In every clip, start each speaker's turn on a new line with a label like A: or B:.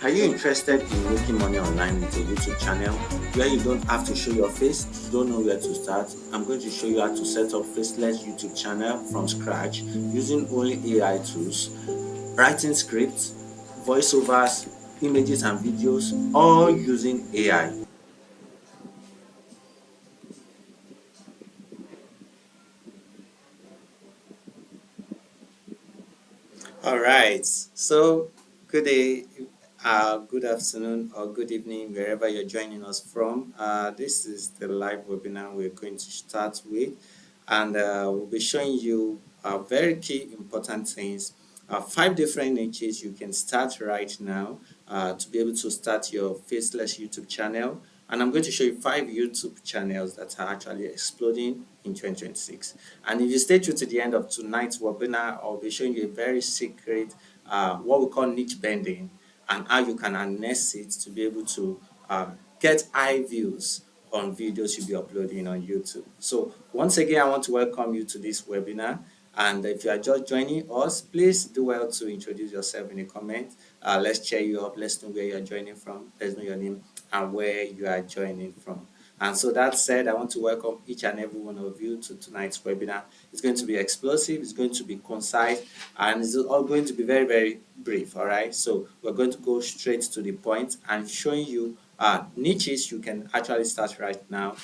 A: Are you interested in making money online with a YouTube channel where you don't have to show your face, you don't know where to start? I'm going to show you how to set up Faceless YouTube channel from scratch using only AI tools, writing scripts, voiceovers, images and videos, all using AI. All right. So, good day, good afternoon, or good evening, wherever you're joining us from. This is the live webinar we're going to start with, and we'll be showing you very key important things. Five different niches you can start right now to be able to start your Faceless YouTube channel. And I'm going to show you five YouTube channels that are actually exploding in 2026. And if you stay true to the end of tonight's webinar, I'll be showing you a very secret, what we call niche bending, and how you can harness it to be able to get high views on videos you'll be uploading on YouTube. So once again, I want to welcome you to this webinar. And if you are just joining us, please do well to introduce yourself in the comment. Let's cheer you up. Let's know where you are joining from. Let's know your name and where you are joining from. And so that said, I want to welcome each and every one of you to tonight's webinar. It's going to be explosive, it's going to be concise, and it's all going to be very, very brief. All right. So we're going to go straight to the point and showing you niches you can actually start right now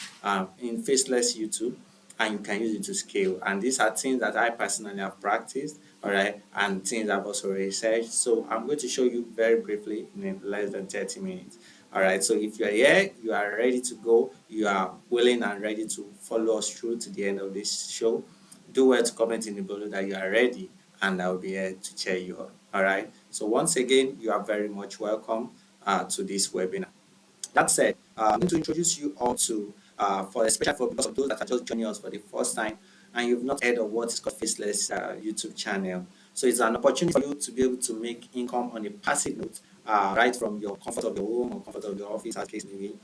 A: in Faceless YouTube, and you can use it to scale. And these are things that I personally have practiced, all right, and things I've also researched. So I'm going to show you very briefly in less than 30 minutes. All right, so if you are here, you are ready to go, you are willing and ready to follow us through to the end of this show, do well to comment in the below that you are ready, and I'll be here to cheer you on. All right, so once again, you are very much welcome to this webinar. That said, I'm going to introduce you all to, for especially for because of those that are just joining us for the first time and you've not heard of what is called Faceless YouTube channel. So it's an opportunity for you to be able to make income on a passive note, right from your comfort of your home or comfort of your office, as case may be,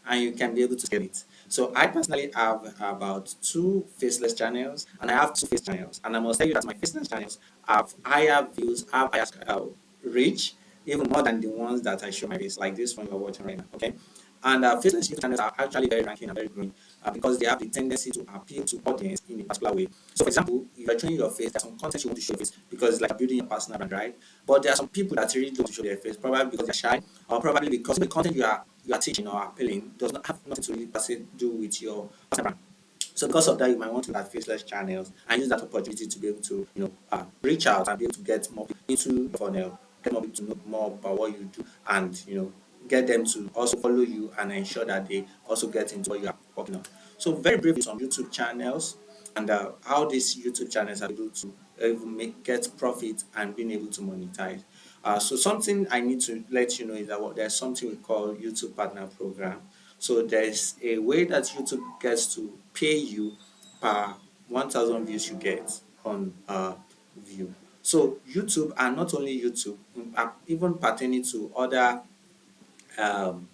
A: and you can be able to scale it. So I personally have about two Faceless channels, and I have two face channels, and I must tell you that my Faceless channels have higher views, have higher reach, even more than the ones that I show my face, like this one you're watching right now. Okay, and Faceless YouTube channels are actually very ranking and very growing because they have the tendency to appeal to audience in a particular way. So, for example, if you're showing your face, there's some content you want to show your face because it's like building your personal brand, right? But there are some people that really don't want to show their face, probably because they're shy, or probably because the content you are teaching or appealing does not have nothing to really do with your personal brand. So because of that, you might want to have Faceless channels and use that opportunity to be able to, reach out and be able to get more people into your funnel, get more people to know more about what you do, and get them to also follow you and ensure that they also get into what you are working on. So very briefly, some YouTube channels and how these YouTube channels are able to even get profit and being able to monetize. So something I need to let you know is that there's something we call YouTube Partner Program. So there's a way that YouTube gets to pay you per 1,000 views you get on view. So YouTube, and not only YouTube, even pertaining to um,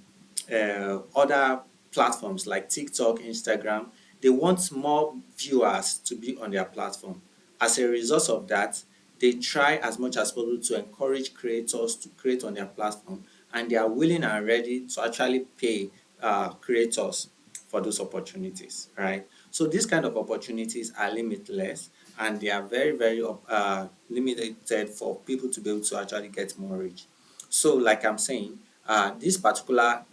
A: other platforms like TikTok, Instagram, they want more viewers to be on their platform. As a result of that, they try as much as possible to encourage creators to create on their platform, and they are willing and ready to actually pay creators for those opportunities, right? So these kind of opportunities are limitless, and they are very, very limited for people to be able to actually get more reach. So, like I'm saying, this particular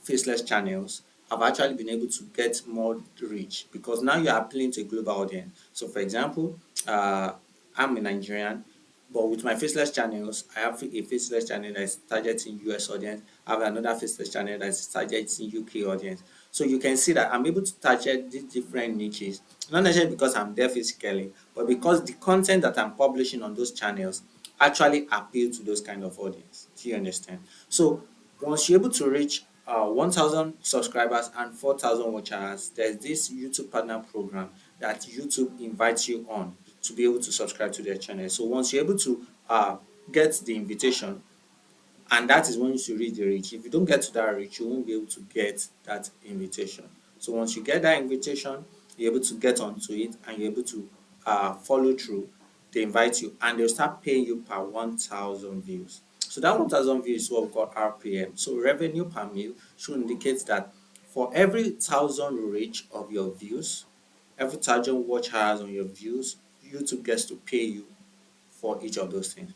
A: Faceless channels have actually been able to get more reach because now you are appealing to a global audience. So, for example, I'm a Nigerian, but with my Faceless channels, I have a Faceless channel that is targeting US audience. I have another Faceless channel that is targeting UK audience. So you can see that I'm able to target these different niches, not necessarily because I'm there physically, but because the content that I'm publishing on those channels actually appeal to those kind of audience. Do you understand? So once you're able to reach 1,000 subscribers and 4,000 watch hours, there's this YouTube partner program that YouTube invites you on to be able to subscribe to their channel. So once you're able to get the invitation, and that is when you should reach the reach. If you don't get to that reach, you won't be able to get that invitation. So once you get that invitation, you're able to get onto it and you're able to follow through. They invite you and they'll start paying you per 1,000 views. So that 1,000 views is what we call RPM. So revenue per mil should indicate that for every 1,000 reach of your views, every 1,000 watch hours on your views, YouTube gets to pay you for each of those things.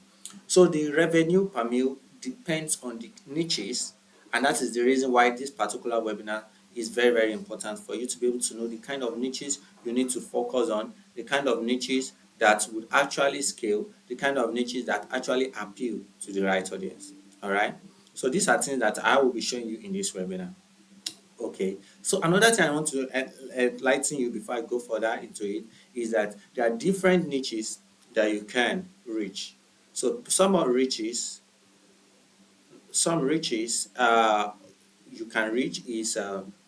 A: So the revenue per mil depends on the niches, and that is the reason why this particular webinar is very, very important for you to be able to know the kind of niches you need to focus on, the kind of niches that would actually scale, the kind of niches that actually appeal to the right audience. All right. So these are things that I will be showing you in this webinar. Okay, so another thing I want to enlighten you before I go further into it is that there are different niches that you can reach. So some riches you can reach is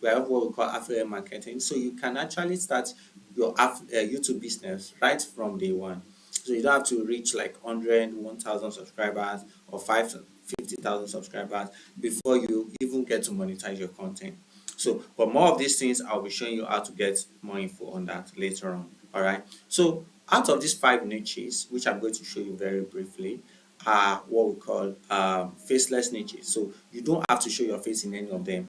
A: we have what we call affiliate marketing. So you can actually start your YouTube business right from day one. So you don't have to reach like 100, 1,000 subscribers or 50,000 subscribers before you even get to monetize your content. So, but more of these things, I'll be showing you how to get more info on that later on. All right. So, out of these five niches, which I'm going to show you very briefly, are what we call faceless niches. So, you don't have to show your face in any of them.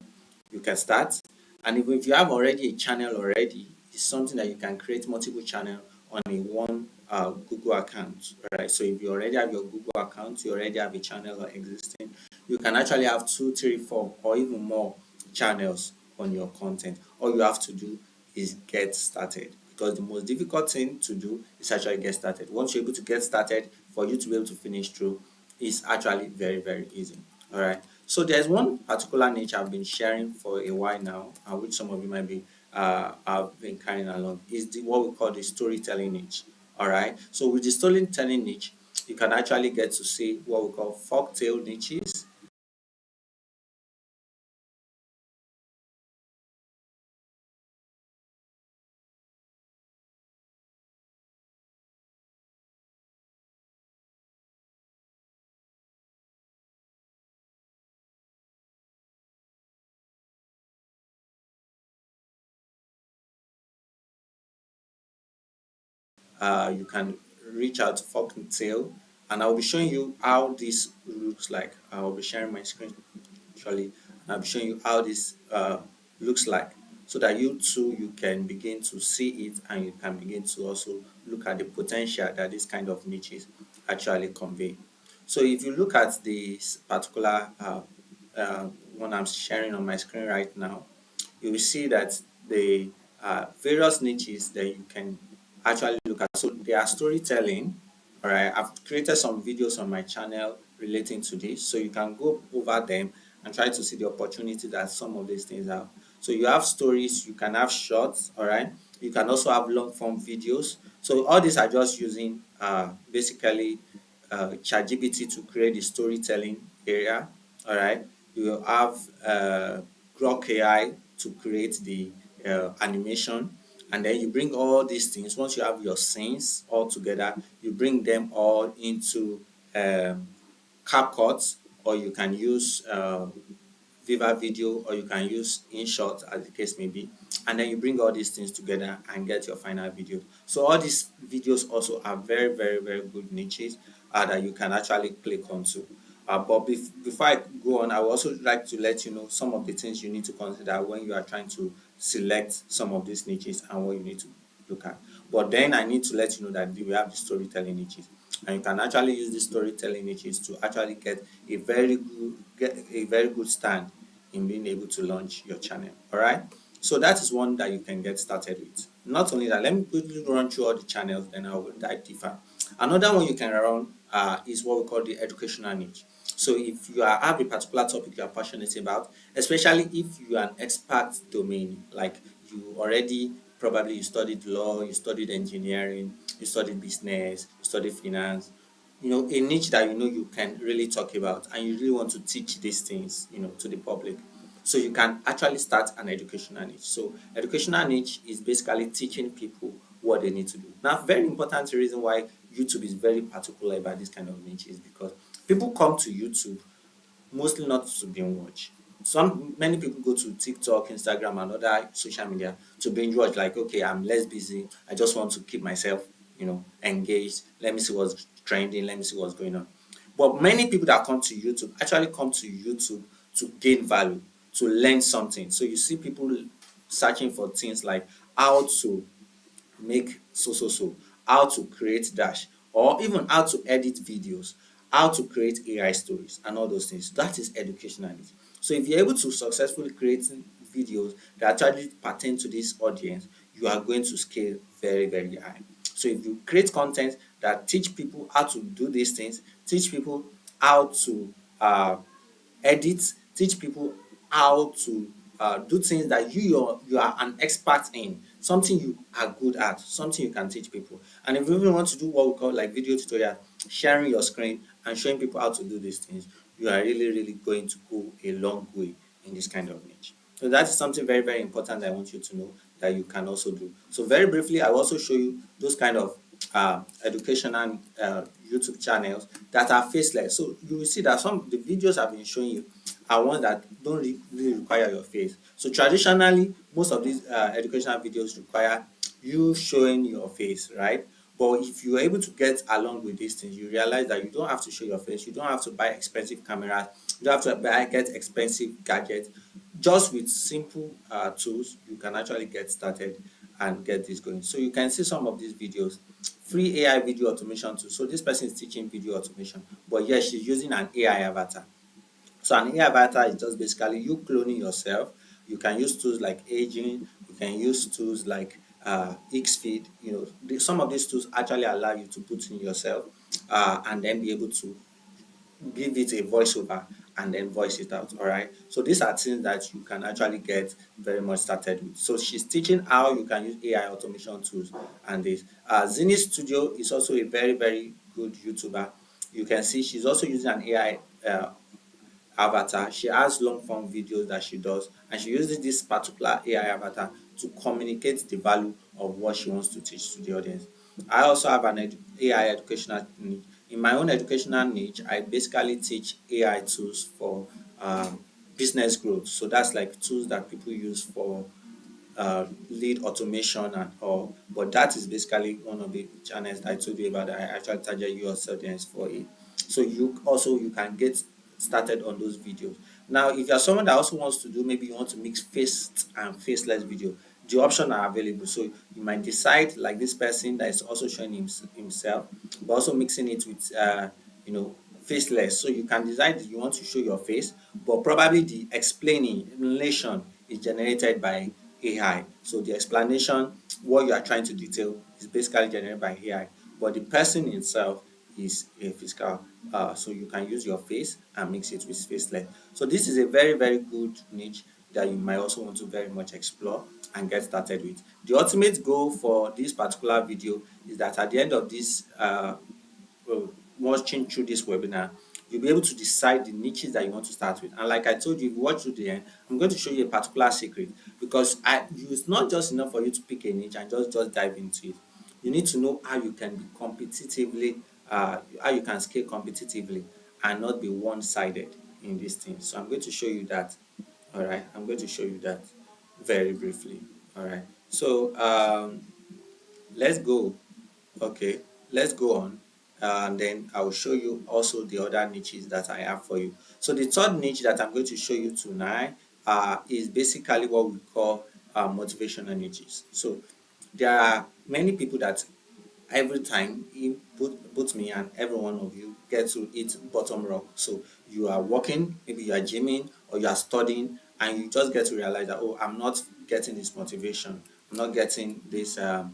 A: You can start, and even if you have already a channel already, it's something that you can create multiple channel on a one Google account. Right. So, if you already have your Google account, you already have a channel existing, you can actually have two, three, four, or even more channels on your content. All you have to do is get started, because the most difficult thing to do is actually get started. Once you're able to get started, for you to be able to finish through is actually very, very easy. All right. So there's one particular niche I've been sharing for a while now, which some of you might be have been carrying along, is what we call the storytelling niche. All right. So with the storytelling niche, you can actually get to see what we call folktale niches. You can reach out to folktale, and I'll be showing you how this looks like. I'll be sharing my screen actually, and I'll be showing you how this looks like, so that you too you can begin to see it, and you can begin to also look at the potential that this kind of niches actually convey. So if you look at this particular one I'm sharing on my screen right now, you will see that the various niches that you can actually look at. So they are storytelling. All right, I've created some videos on my channel relating to this, so you can go over them and try to see the opportunity that some of these things have. So you have stories, you can have shorts, all right. You can also have long form videos. So all these are just using basically ChatGPT to create the storytelling area. All right, you will have Grok AI to create the animation, and then you bring all these things. Once you have your scenes all together, you bring them all into CapCut, or you can use Viva Video, or you can use InShot as the case may be, and then you bring all these things together and get your final video. So all these videos also are very, very, very good niches that you can actually click onto. But before I go on, I would also like to let you know some of the things you need to consider when you are trying to select some of these niches and what you need to look at. But then I need to let you know that we have the storytelling niches, and you can actually use the storytelling niches to actually get a very good stand in being able to launch your channel. All right. So that is one that you can get started with. Not only that, let me quickly run through all the channels, then I will dive deeper. Another one you can run is what we call the educational niche. So if you have a particular topic you are passionate about, especially if you are an expert domain, like you already probably you studied law, you studied engineering, you studied business, you studied finance, a niche that you can really talk about, and you really want to teach these things, to the public. So you can actually start an educational niche. So educational niche is basically teaching people what they need to do. Now, very important reason why YouTube is very particular about this kind of niche is because people come to YouTube mostly not to binge watch. Many people go to TikTok, Instagram, and other social media to binge watch. Like, okay, I'm less busy. I just want to keep myself, engaged. Let me see what's trending. Let me see what's going on. But many people that come to YouTube actually come to YouTube to gain value, to learn something. So you see people searching for things like how to make how to create dash, or even how to edit videos, how to create AI stories and all those things. That is educationalism. So if you're able to successfully create videos that actually pertain to this audience, you are going to scale very, very high. So if you create content that teach people how to do these things, teach people how to uh, edit, teach people how to do things that you are an expert in, something you are good at, something you can teach people. And if you even want to do what we call like video tutorial, sharing your screen and showing people how to do these things, you are really, really going to go a long way in this kind of niche. So that is something very, very important that I want you to know that you can also do. So very briefly, I will also show you those kind of educational YouTube channels that are faceless. So you will see that some of the videos I've been showing you are ones that don't really require your face. So traditionally, most of these educational videos require you showing your face, right? But if you're able to get along with these things, you realize that you don't have to show your face, you don't have to buy expensive cameras, you don't have to get expensive gadgets. Just with simple tools, you can actually get started and get this going. So you can see some of these videos, free AI video automation tools. So this person is teaching video automation, but yes, she's using an AI avatar. So an AI avatar is just basically you cloning yourself. You can use tools like aging. You can use tools like Xfeed. You know, some of these tools actually allow you to put in yourself and then be able to give it a voiceover and then voice it out. All right. So these are things that you can actually get very much started with. So she's teaching how you can use AI automation tools and this. Zenith Studio is also a very, very good YouTuber. You can see she's also using an AI avatar. She has long form videos that she does, and she uses this particular AI avatar to communicate the value of what she wants to teach to the audience. I also have an AI educational niche. In my own educational niche, I basically teach AI tools for business growth. So that's like tools that people use for lead automation and all. But that is basically one of the channels that I told you about that I actually target US audience for it. So you can get started on those videos. Now, if you're someone that also wants to do, maybe you want to mix faced and faceless video, the options are available. So you might decide like this person that is also showing himself, but also mixing it with you know faceless. So you can decide that you want to show your face, but probably the explanation is generated by AI. So the explanation, what you are trying to detail, is basically generated by AI, but the person himself is a physical. So you can use your face and mix it with faceless. So this is a very, very good niche that you might also want to very much explore and get started with. The ultimate goal for this particular video is that at the end of this watching through this webinar, you'll be able to decide the niches that you want to start with. And like I told you, if you watch through the end, I'm going to show you a particular secret, because it's not just enough for you to pick a niche and just dive into it. You need to know how you can be competitively, how you can scale competitively and not be one-sided in this thing. So I'm going to show you that. All right, I'm going to show you that very briefly. All right. So let's go. Okay, let's go on. And then I will show you also the other niches that I have for you. So the third niche that I'm going to show you tonight is basically what we call motivational niches. So there are many people that every time both me and every one of you get to hit bottom rock. So you are working, maybe you are gymming or you are studying, and you just get to realize that, oh, I'm not getting this motivation, I'm not getting this uh,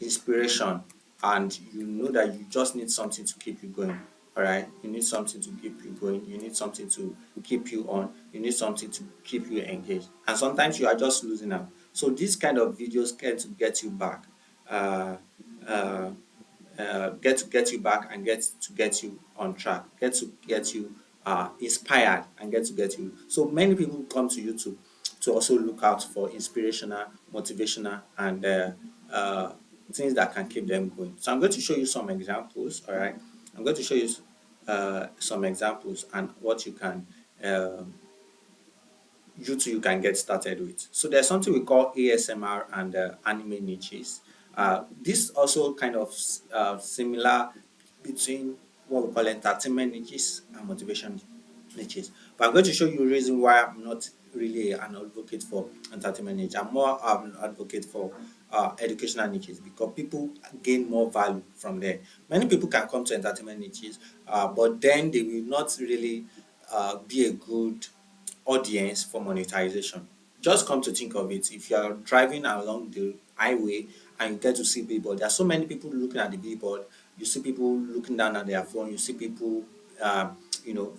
A: inspiration, and you know that you just need something to keep you going. All right, you need something to keep you going, you need something to keep you on, you need something to keep you engaged, and sometimes you are just losing out. So these kind of videos tend to get you back, uh, uh, get you back and get you on track, get to get you inspired, and get you. So many people come to YouTube to also look out for inspirational, motivational, and things that can keep them going. So I'm going to show you some examples. All right, I'm going to show you some examples and what you can um, you can get started with. So there's something we call ASMR and anime niches. This also kind of similar between. what we call entertainment niches and motivation niches. But I'm going to show you a reason why I'm not really an advocate for entertainment niche. I'm more an advocate for educational niches because people gain more value from there. Many people can come to entertainment niches, but then they will not really be a good audience for monetization. Just come to think of it, if you are driving along the highway and you get to see billboard, there are so many people looking at the billboard. You see people looking down at their phone. You see people,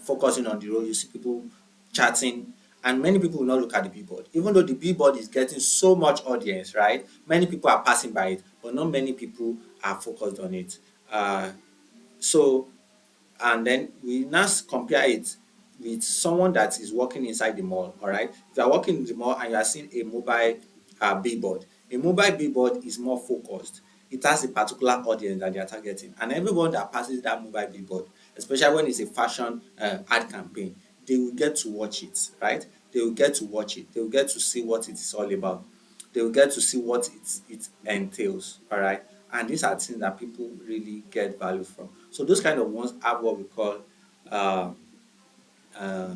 A: focusing on the road. You see people chatting, and many people will not look at the billboard, even though the billboard is getting so much audience. Right? Many people are passing by it, but not many people are focused on it. So and then we now compare it with someone that is working inside the mall. All right, if you are working in the mall and you are seeing a mobile billboard, a mobile billboard is more focused. It has a particular audience that they are targeting, and everyone that passes that mobile billboard, especially when it's a fashion ad campaign, they will get to watch it. Right, they will get to watch it, they will get to see what it is all about, they will get to see what it entails. All right, and these are things that people really get value from. So those kind of ones have uh, uh,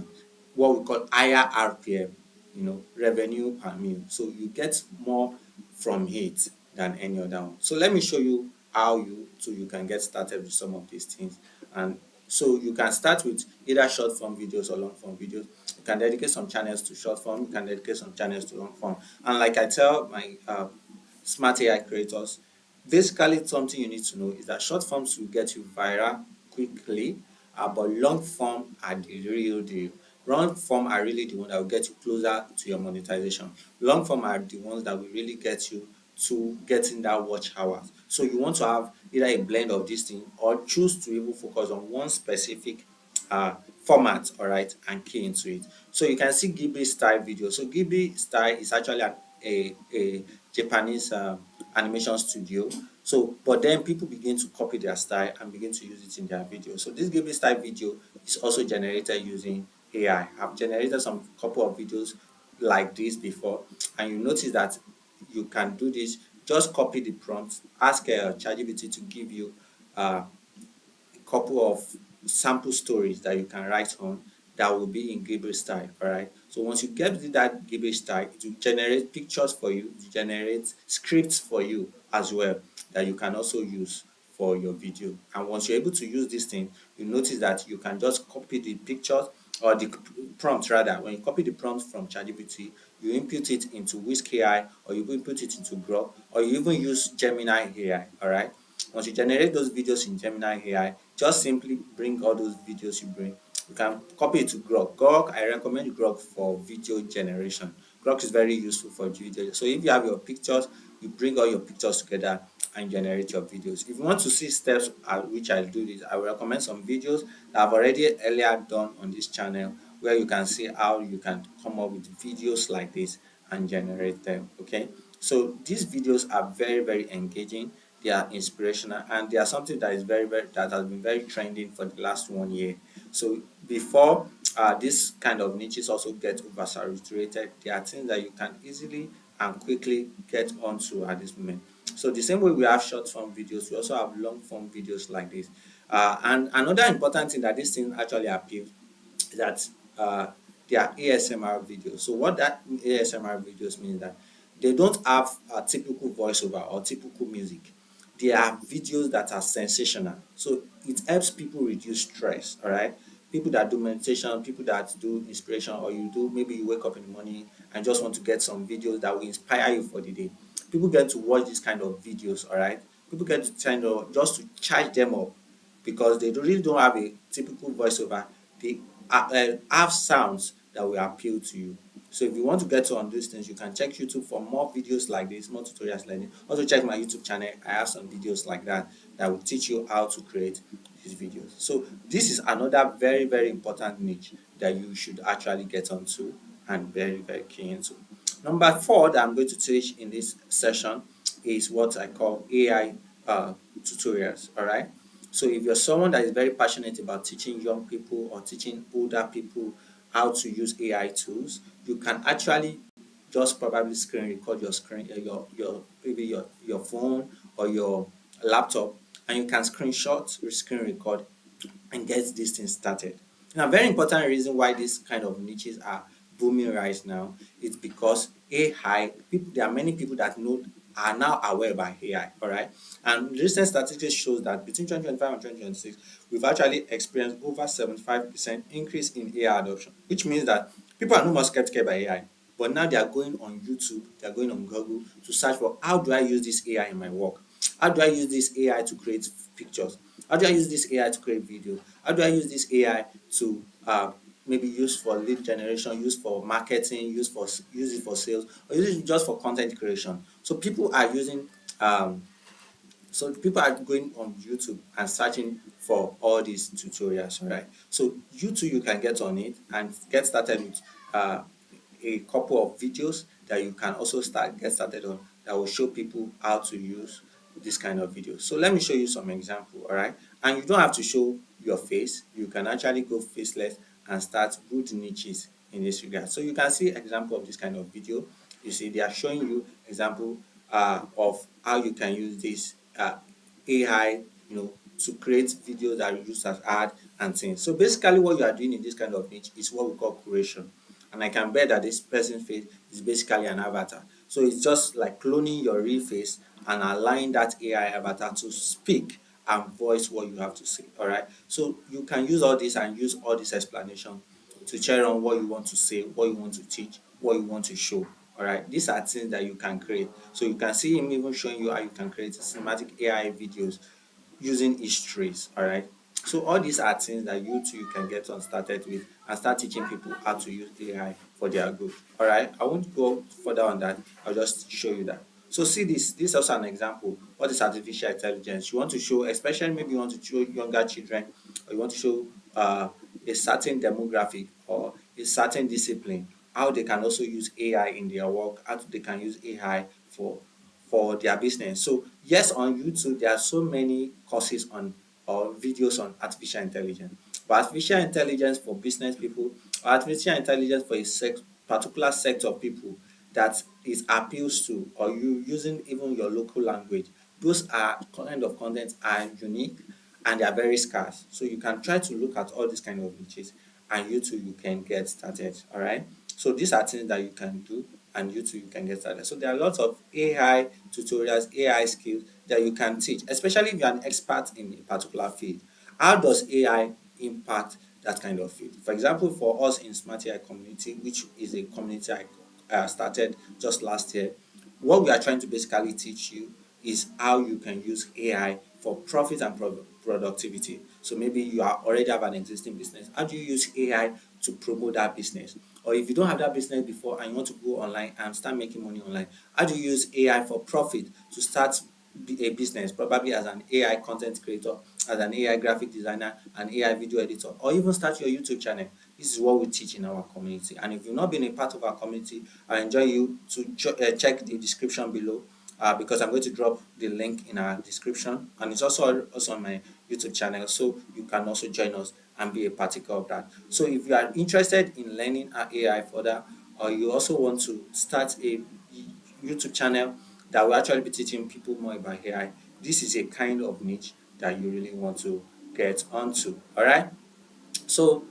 A: what we call higher RPM, revenue per mil. So you get more from it than any other one. So let me show you how you can get started with some of these things. And so you can start with either short form videos or long form videos. You can dedicate some channels to short form, you can dedicate some channels to long form. And like I tell my smart AI creators, basically something you need to know is that short forms will get you viral quickly, but long form are the real deal. Long form are really the one that will get you closer to your monetization. Long form are the ones that will really get you to getting that watch hours. So you want to have either a blend of this thing or choose to even focus on one specific format, all right, and key into it. So you can see Ghibli style video. So Ghibli style is actually a Japanese animation studio. So, but then people begin to copy their style and begin to use it in their video. So this Ghibli style video is also generated using AI. I've generated some couple of videos like this before, and you notice that you can do this. Just copy the prompt, ask ChatGPT to give you uh, couple of sample stories that you can write on that will be in Ghibli style. All right. So once you get to that Ghibli style, it will generate pictures for you, it will generate scripts for you as well that you can also use for your video. And once you're able to use this thing, you notice that you can just copy the pictures or the prompt rather. When you copy the prompt from ChatGPT, you input it into Whisk AI or you input it into Grok or you even use Gemini AI. All right. Once you generate those videos in Gemini AI, just simply bring all those videos you bring. You can copy it to Grok. Grok, I recommend Grok for video generation. Grok is very useful for video. So if you have your pictures, you bring all your pictures together and generate your videos. If you want to see steps at which I do this, I will recommend some videos that I've already earlier done on this channel where you can see how you can come up with videos like this and generate them. Okay, so these videos are very, very engaging, they are inspirational, and they are something that is that has been very trending for the last 1 year. So before this kind of niches also get oversaturated, there are things that you can easily and quickly get onto at this moment. So the same way we have short form videos, we also have long form videos like this. And another important thing that this thing actually appeals that they are ASMR videos. So what that ASMR videos means that they don't have a typical voiceover or typical music. They are videos that are sensational. So it helps people reduce stress. All right. People that do meditation, people that do inspiration, or you do maybe you wake up in the morning and just want to get some videos that will inspire you for the day. People get to watch these kind of videos. All right. People get to kind of just to charge them up because they really don't have a typical voiceover. They have sounds that will appeal to you. So if you want to get on these things, you can check YouTube for more videos like this, more tutorials like this. Also check my YouTube channel. I have some videos like that that will teach you how to create these videos. So this is another very, very important niche that you should actually get onto and very, very key into. Number four that I'm going to teach in this session is what I call AI tutorials. All right. So if you're someone that is very passionate about teaching young people or teaching older people how to use AI tools, you can actually just probably screen record your screen, your maybe your phone or your laptop, and you can screen record and get this thing started. Now, very important reason why this kind of niches are booming right now is because AI, people, there are many people that know are now aware about AI, all right? And recent statistics shows that between 2025 and 2026, we've actually experienced over 75% increase in AI adoption, which means that people are no more skeptical about AI. But now they are going on YouTube, they are going on Google to search for how do I use this AI in my work? How do I use this AI to create pictures? How do I use this AI to create videos? How do I use this AI to maybe use for lead generation, use for marketing, use it for sales, or use it just for content creation? So people are going on YouTube and searching for all these tutorials, right? So you too, you can get on it and get started with uh, a couple of videos that you can also get started on that will show people how to use this kind of video. So let me show you some example, all right? And you don't have to show your face. You can actually go faceless and start good niches in this regard. So you can see example of this kind of video. You see, they are showing you example of how you can use this AI, to create videos that are used as ad and things. So basically, what you are doing in this kind of niche is what we call curation. And I can bet that this person's face is basically an avatar. So it's just like cloning your real face and allowing that AI avatar to speak and voice what you have to say. All right. So you can use all this and use all this explanation to share on what you want to say, what you want to teach, what you want to show. All right. These are things that you can create. So you can see him even showing you how you can create cinematic AI videos using histories. All right. So all these are things that you too you can get on started with and start teaching people how to use AI for their good. All right. I won't go further on that. I'll just show you that. So see this. This is also an example. What is artificial intelligence? You want to show, especially maybe you want to show younger children, or you want to show a certain demographic or a certain discipline how they can also use AI in their work, how they can use AI for their business. So yes, on YouTube there are so many courses on or videos on artificial intelligence. But artificial intelligence for business people, or artificial intelligence for a particular sector of people that is appeals to, or you using even your local language, those are kind of content are unique and they are very scarce. So you can try to look at all these kind of niches and you too you can get started. All right. So these are things that you can do and you too you can get started. So there are lots of AI tutorials, AI skills that you can teach, especially if you're an expert in a particular field. How does AI impact that kind of field? For example, for us in Smart AI community, which is a community I started just last year, what we are trying to basically teach you is how you can use AI for profit and productivity. So maybe you are already have an existing business. How do you use AI to promote that business? Or if you don't have that business before and you want to go online and start making money online, how do you use AI for profit to start a business, probably as an AI content creator, as an AI graphic designer, an AI video editor, or even start your YouTube channel? This is what we teach in our community. And if you've not been a part of our community, I enjoy you to check the description below, because I'm going to drop the link in our description, and it's also on my YouTube channel, so you can also join us and be a partaker of that. So if you are interested in learning AI further, or you also want to start a YouTube channel that will actually be teaching people more about AI, this is a kind of niche that you really want to get onto. All right. So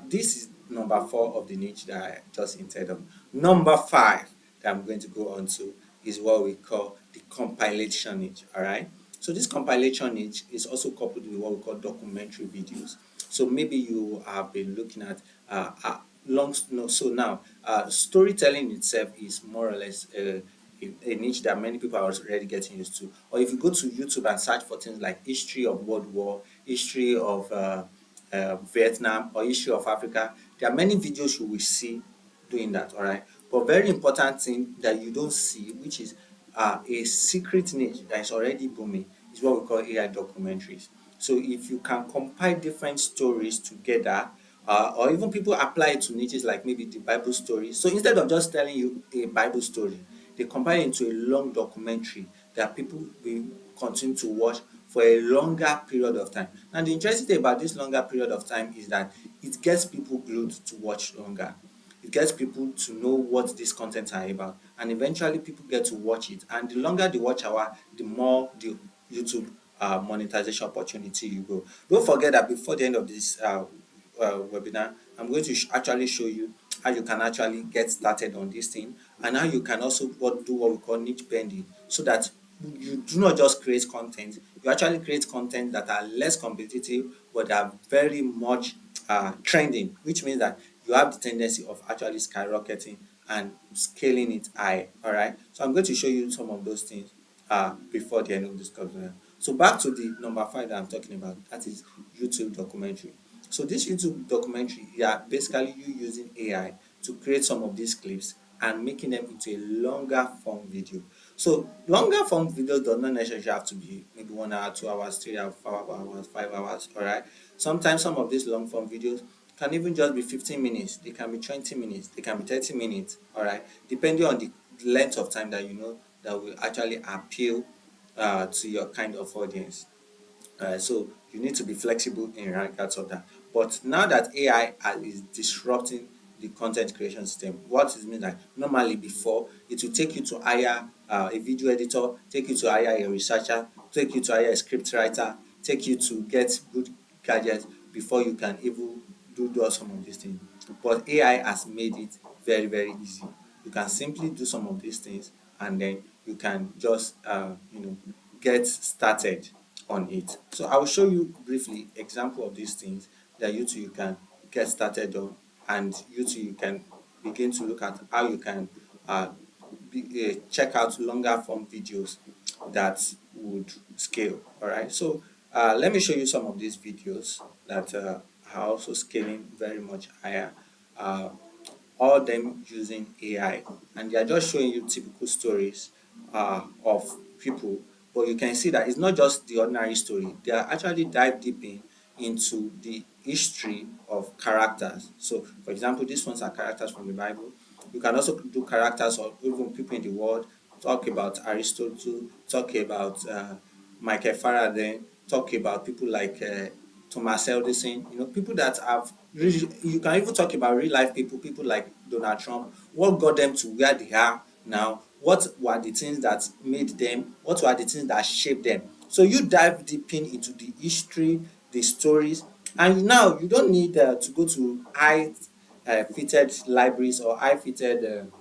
A: this is number 4 of the niche that I just hinted on. Number 5 that I'm going to go on to is what we call the compilation niche. All right. So this compilation niche is also coupled with what we call documentary videos. So maybe you have been looking at long no, so now storytelling itself is more or less a niche that many people are already getting used to. Or if you go to YouTube and search for things like history of World War, history of Vietnam, or history of Africa, there are many videos you will see doing that. All right. But very important thing that you don't see, which is a secret niche that is already booming, is what we call AI documentaries. So if you can compile different stories together, or even people apply it to niches like maybe the Bible story. So instead of just telling you a Bible story, they compile it into a long documentary that people will continue to watch for a longer period of time. And the interesting thing about this longer period of time is that it gets people glued to watch longer. It gets people to know what these contents are about, and eventually people get to watch it. And the longer the watch hour, the more the YouTube monetization opportunity you go. Don't forget that before the end of this webinar, I'm going to actually show you how you can actually get started on this thing, and how you can also do what we call niche bending, so that you do not just create content, you actually create content that are less competitive but are very much trending, which means that you have the tendency of actually skyrocketing and scaling it high. All right, so I'm going to show you some of those things before the end of this conversation. So back to the number 5 that I'm talking about, that is YouTube documentary. So this YouTube documentary, yeah, basically you using AI to create some of these clips and making them into a longer form video. So longer form video does not necessarily have to be maybe 1 hour, 2 hours, 3 hours, 4 hours, 5 hours. All right. Sometimes some of these long form videos can even just be 15 minutes. They can be 20 minutes. They can be 30 minutes. All right. Depending on the length of time that you know that will actually appeal to your kind of audience. So you need to be flexible in regards of that. But now that AI is disrupting the content creation system, what it means that normally before it will take you to hire a video editor, take you to hire a researcher, take you to hire a script writer, take you to get good gadgets before you can even do some of these things. But AI has made it very, very easy. You can simply do some of these things, and then you can just get started on it. So I will show you briefly example of these things that you too you can get started on, and you too you can begin to look at how you can uh, check out longer form videos that would scale. All right, so let me show you some of these videos that are also scaling very much higher. Uh, all them using AI, and they are just showing you typical stories of people. But you can see that it's not just the ordinary story, they are actually dive deep into the history of characters. So, for example, these ones are characters from the Bible. You can also do characters of even people in the world, talk about Aristotle, talk about Michael Faraday, talk about people like Thomas Edison, people that have really, you can even talk about real life people, people like Donald Trump, what got them to where they are now, what were the things that made them, what were the things that shaped them. So you dive deep into the history, the stories, and now you don't need to go to high fitted libraries or high fitted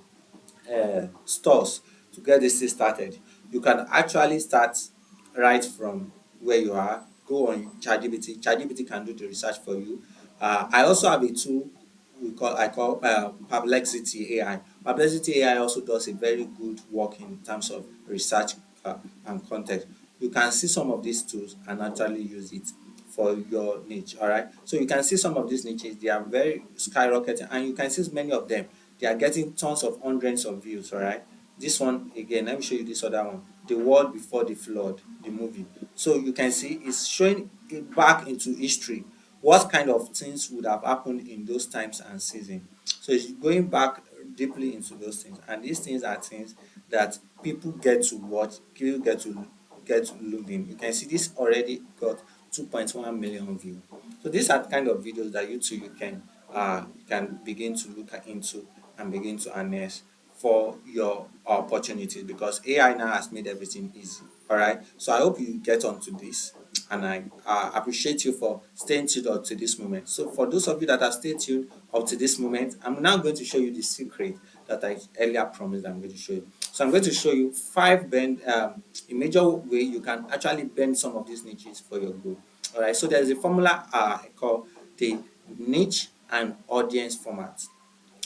A: stores to get this thing started. You can actually start right from where you are. Go on ChatGPT. ChatGPT can do the research for you. I also have a tool I call Perplexity AI. Perplexity AI also does a very good work in terms of research and context. You can see some of these tools and actually use it for your niche. All right. So you can see some of these niches, they are very skyrocketing, and you can see many of them. They are getting tons of hundreds of views. All right. This one again, let me show you this other one. The World Before the Flood, the movie. So you can see it's showing it back into history. What kind of things would have happened in those times and seasons? So it's going back deeply into those things, and these things are things that people get to watch, people get to look in. You can see this already got 2.1 million views. So these are the kind of videos that you too you can begin to look into and begin to harness for your opportunities, because AI now has made everything easy. All right. So I hope you get onto this, and I appreciate you for staying tuned up to this moment. So for those of you that have stayed tuned up to this moment, I'm now going to show you the secret that I earlier promised I'm going to show you. So I'm going to show you 5 bend, a major way you can actually bend some of these niches for your goal. All right. So there's a formula called the niche and audience format.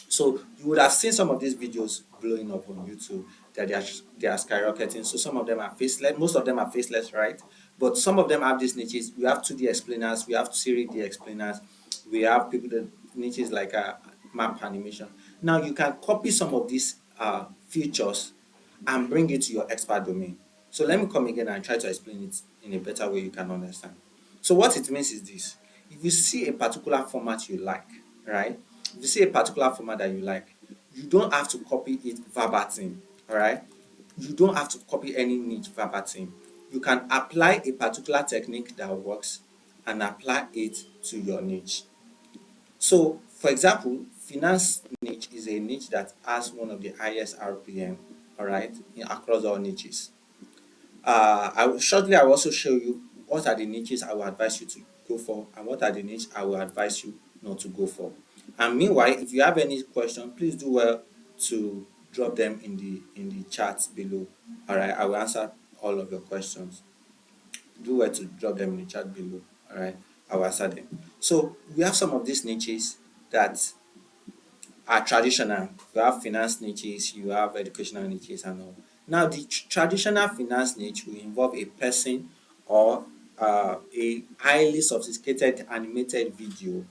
A: So you would have seen some of these videos blowing up on YouTube that they are skyrocketing. So some of them are faceless, most of them are faceless, right? But some of them have these niches. We have 2D explainers, we have 3D explainers, we have people that niches like map animation. Now you can copy some of these features and bring it to your expert domain. So let me come again and try to explain it in a better way you can understand. So what it means is this: if you see a particular format you like, right? If you see a particular format that you like, you don't have to copy it verbatim, all right? You don't have to copy any niche verbatim. You can apply a particular technique that works and apply it to your niche. So, for example, finance niche is a niche that has one of the highest RPM, all right, across all niches. Shortly I will also show you what are the niches I will advise you to go for and what are the niche I will advise you not to go for. And meanwhile, if you have any question, please do well to drop them in the chat below. All right, I will answer all of your questions. Do well to drop them in the chat below. All right, I will answer them. So we have some of these niches that are traditional. You have finance niches, you have educational niches and all. Now the traditional finance niche will involve a person or a highly sophisticated animated video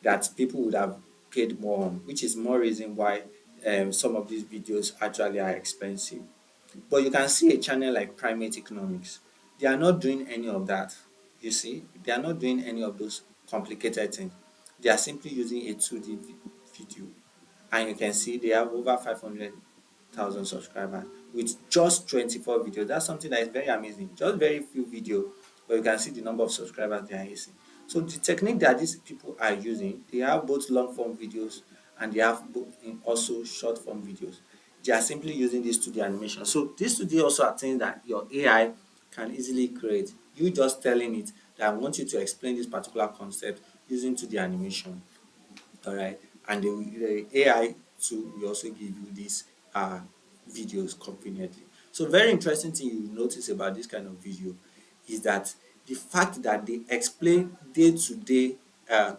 A: that people would have paid more on, which is more reason why some of these videos actually are expensive. But you can see a channel like Primate Economics. They are not doing any of that. You see, they are not doing any of those complicated things. They are simply using a 2D video. And you can see they have over 500,000 subscribers with just 24 videos. That's something that is very amazing. Just very few videos, but you can see the number of subscribers they are using. So the technique that these people are using, they have both long form videos and they have both in also short form videos. They are simply using this 2D animation. So this 2D also are things that your AI can easily create. You just telling it that I want you to explain this particular concept using 2D animation. All right, and the AI too will also give you these videos conveniently. So very interesting thing you notice about this kind of video is that the fact that they explain day-to-day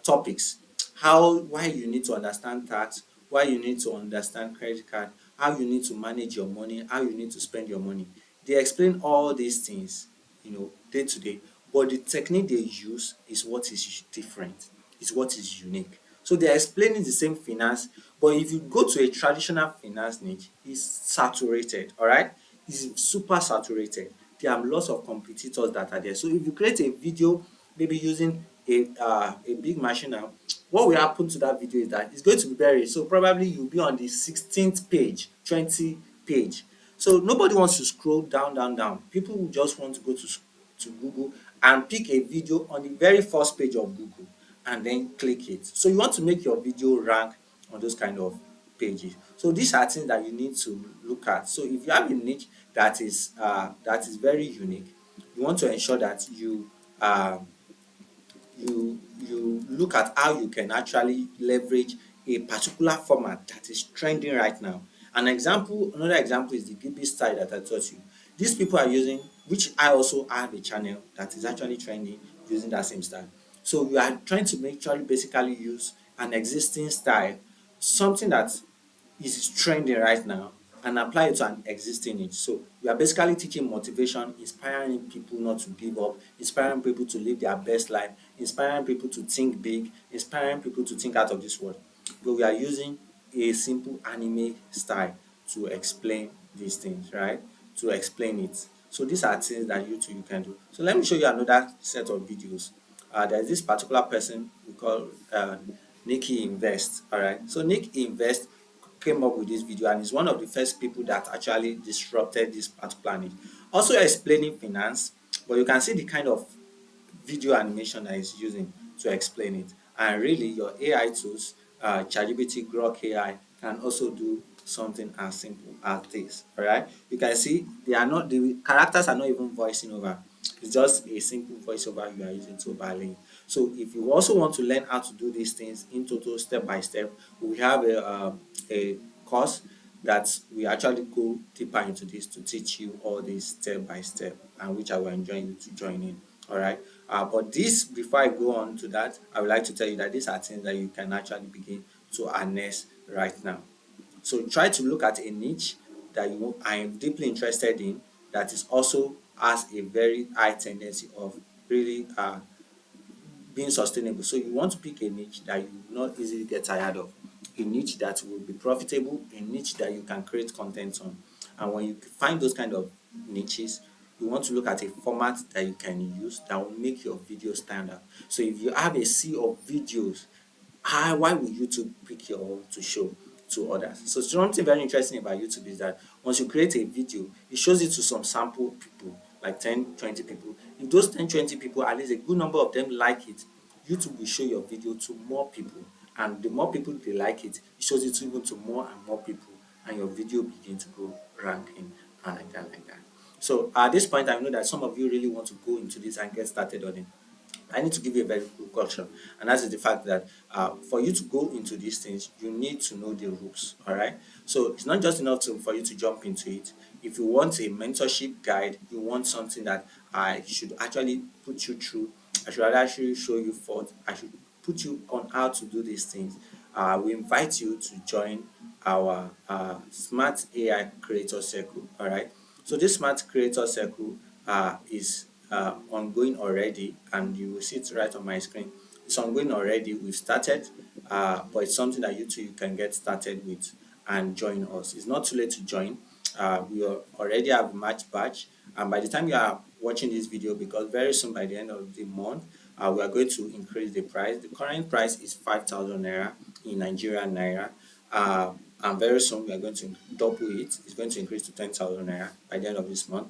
A: topics, how why you need to understand tax, why you need to understand credit card, how you need to manage your money, how you need to spend your money. They explain all these things, day to day, but the technique they use is what is different, is what is unique. So they're explaining the same finance, but if you go to a traditional finance niche, it's saturated, all right? It's super saturated. There are lots of competitors that are there. So if you create a video, maybe using a big machine now, what will happen to that video is that it's going to be buried. So probably you'll be on the 16th page, 20 page. So nobody wants to scroll down, down, down. People will just want to go to Google and pick a video on the very first page of Google and then click it. So you want to make your video rank on those kind of pages. So these are things that you need to look at. So if you have a niche that is very unique, you want to ensure that you look at how you can actually leverage a particular format that is trending right now. Another example is the Gibi style that I taught you. These people are using, which I also have a channel that is actually trending using that same style. So you are trying to make sure you basically use an existing style, something that is trending right now, and apply it to an existing niche. So you are basically teaching motivation, inspiring people not to give up, inspiring people to live their best life, inspiring people to think big, inspiring people to think out of this world. But we are using a simple anime style to explain these things, right? To explain it. So these are things that you can do. So let me show you another set of videos. There's this particular person we call Nikki Invest. All right. So Nick Invest came up with this video and is one of the first people that actually disrupted this particular niche. Also explaining finance, but you can see the kind of video animation that is using to explain it. And really, your AI tools, ChatGPT, Grok AI, can also do something as simple as this. All right, you can see the characters are not even voicing over. It's just a simple voiceover you are using to overlay. So if you also want to learn how to do these things in total step by step, we have a course that we actually go deeper into this to teach you all this step by step, and which I will enjoy you to join in. All right. But this, before I go on to that, I would like to tell you that these are things that you can actually begin to harness right now. So try to look at a niche that you are deeply interested in, that is also has a very high tendency of really being sustainable. So you want to pick a niche that you will not easily get tired of, a niche that will be profitable, a niche that you can create content on. And when you find those kind of niches, you want to look at a format that you can use that will make your video stand out. So if you have a sea of videos, why would YouTube pick your own to show to others? So something very interesting about YouTube is that once you create a video, it shows it to some sample people, like 10, 20 people. If those 10, 20 people, at least a good number of them like it, YouTube will show your video to more people. And the more people they like it, it shows it to even to more and more people. And your video begin to go ranking and like that, like that. So at this point, I know that some of you really want to go into this and get started on it. I need to give you a very good caution, and that is the fact that for you to go into these things, you need to know the rules. All right, so it's not just enough for you to jump into it. If you want a mentorship guide, you want something that I should actually put you through. I should actually show you forth. I should put you on how to do these things. We invite you to join our Smart AI Creator Circle. All right. So this Smart Creator Circle is ongoing already, and you will see it right on my screen. It's ongoing already. We've started, but it's something that you too you can get started with and join us. It's not too late to join. Already have a March batch, and by the time you are watching this video, because very soon by the end of the month, we are going to increase the price. The current price is 5,000 naira in Nigerian naira. And very soon we are going to double it. It's going to increase to 10,000 naira by the end of this month.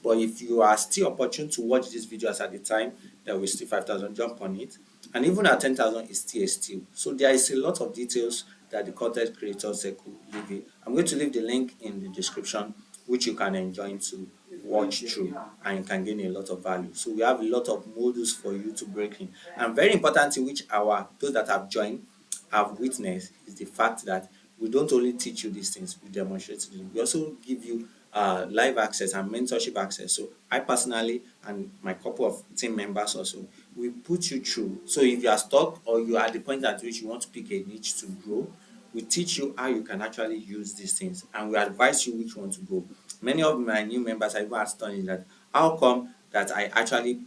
A: But if you are still opportune to watch these videos at the time that we still 5,000, jump on it. And even at 10,000 is still a steal. So there is a lot of details that the content creator circle leave you. I'm going to leave the link in the description, which you can enjoy to watch through, and you can gain a lot of value. So we have a lot of modules for you to break in. And very important thing which our those that have joined have witnessed is the fact that we don't only teach you these things, we demonstrate to you. We also give you live access and mentorship access. So I personally and my couple of team members also, we put you through. So if you are stuck or you are at the point at which you want to pick a niche to grow, we teach you how you can actually use these things, and we advise you which one to go. Many of my new members are even astonished that how come that I actually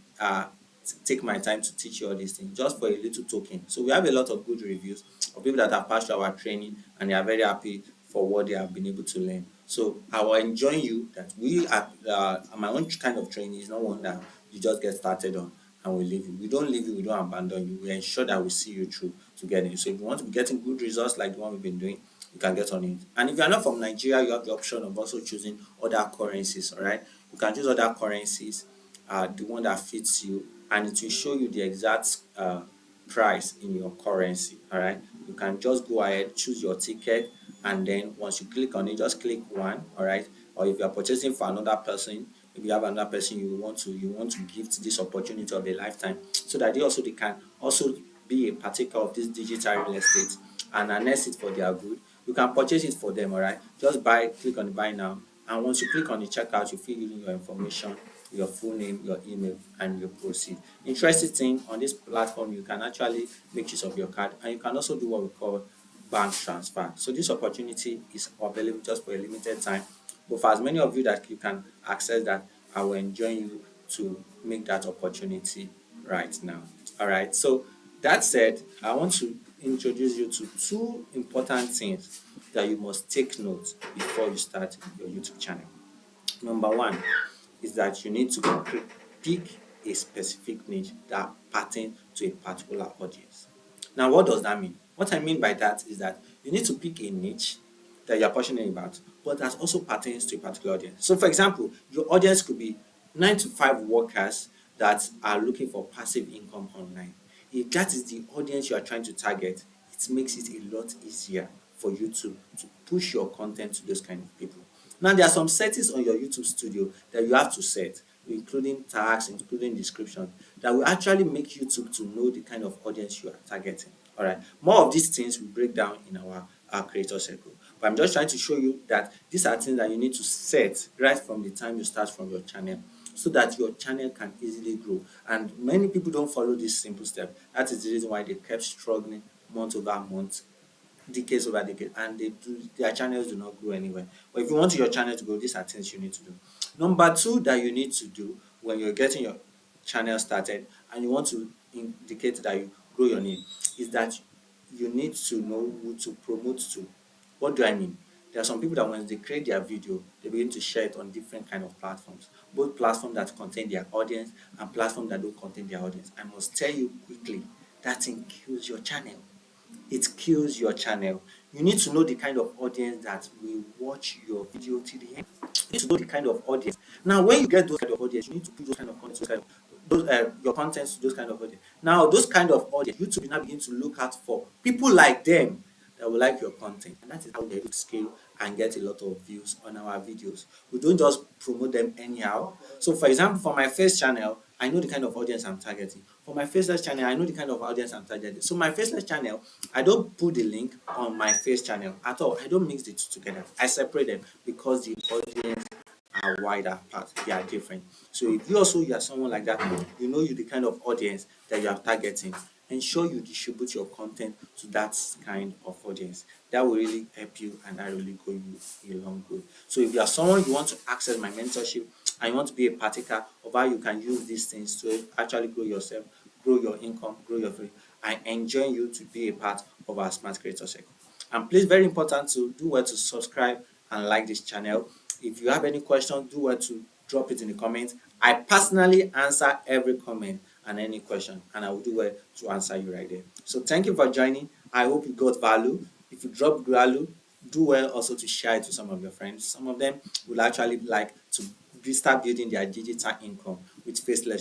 A: take my time to teach you all these things just for a little token. So we have a lot of good reviews of people that have passed through our training, and they are very happy for what they have been able to learn. So I will enjoin you that we are my own kind of training is not one that you just get started on and we leave you. We don't leave you, we don't abandon you. We ensure that we see you through to get it. So if you want to be getting good results like the one we've been doing, you can get on it. And if you're not from Nigeria, you have the option of also choosing other currencies. All right, you can choose other currencies, the one that fits you, and it will show you the exact price in your currency. All right, you can just go ahead, choose your ticket, and then once you click on it, just click one. All right, or if you are purchasing for another person, if you have another person you want to gift this opportunity of a lifetime, so that they can also be a partaker of this digital real estate and harness it for their good. You can purchase it for them. All right, just click on the buy now, and once you click on the checkout, you fill in your information, your full name, your email, and you proceed. Interesting thing, on this platform you can actually make use of your card, and you can also do what we call bank transfer. So this opportunity is available just for a limited time, but for as many of you that you can access that, I will enjoin you to make that opportunity right now. All right, so that said, I want to introduce you to two important things that you must take note before you start your YouTube channel. Number one is that you need to pick a specific niche that pertains to a particular audience. Now, what does that mean? What I mean by that is that you need to pick a niche that you're passionate about, but that also pertains to a particular audience. So, for example, your audience could be 9 to 5 workers that are looking for passive income online. If that is the audience you are trying to target, it makes it a lot easier for you to push your content to those kind of people. Now, there are some settings on your YouTube studio that you have to set, including tags, including description, that will actually make YouTube to know the kind of audience you are targeting. All right. More of these things we break down in our creator circle. But I'm just trying to show you that these are things that you need to set right from the time you start from your channel, so that your channel can easily grow. And many people don't follow this simple step. That is the reason why they kept struggling month over month, decades over decades, and their channels do not grow anywhere. But if you want your channel to grow, these are things you need to do. Number two that you need to do when you're getting your channel started and you want to indicate that you grow your name is that you need to know who to promote to. What do I mean? There are some people that when they create their video, they begin to share it on different kind of platforms, both platforms that contain their audience and platforms that don't contain their audience. I must tell you quickly, that thing kills your channel. It kills your channel. You need to know the kind of audience that will watch your video till the end. You need to know the kind of audience. Now, when you get those kind of audience, you need to put those kind of content, your contents to those kind of audience. Now, those kind of audience, YouTube will now begin to look out for people like them that will like your content, and that is how they will scale and get a lot of views on our videos. We don't just promote them anyhow. So for example, for my first channel, I know the kind of audience I'm targeting. For my Faceless channel, I know the kind of audience I'm targeting. So my Faceless channel, I don't put the link on my face channel at all. I don't mix the two together. I separate them because the audience are wide apart. They are different. So if you are someone like that, you know you the kind of audience that you are targeting. Ensure you distribute your content to that kind of audience. That will really help you and that will really go you a long way. So if you are someone you want to access my mentorship and you want to be a partaker of how you can use these things to actually grow yourself, grow your income, grow your free, I enjoin you to be a part of our Smart Creator Circle. And please, very important to do well to subscribe and like this channel. If you have any question, do well to drop it in the comments. I personally answer every comment and any question, and I will do well to answer you right there. So thank you for joining. I hope you got value. If you drop value, do well also to share it to some of your friends. Some of them will actually like to start building their digital income with Faceless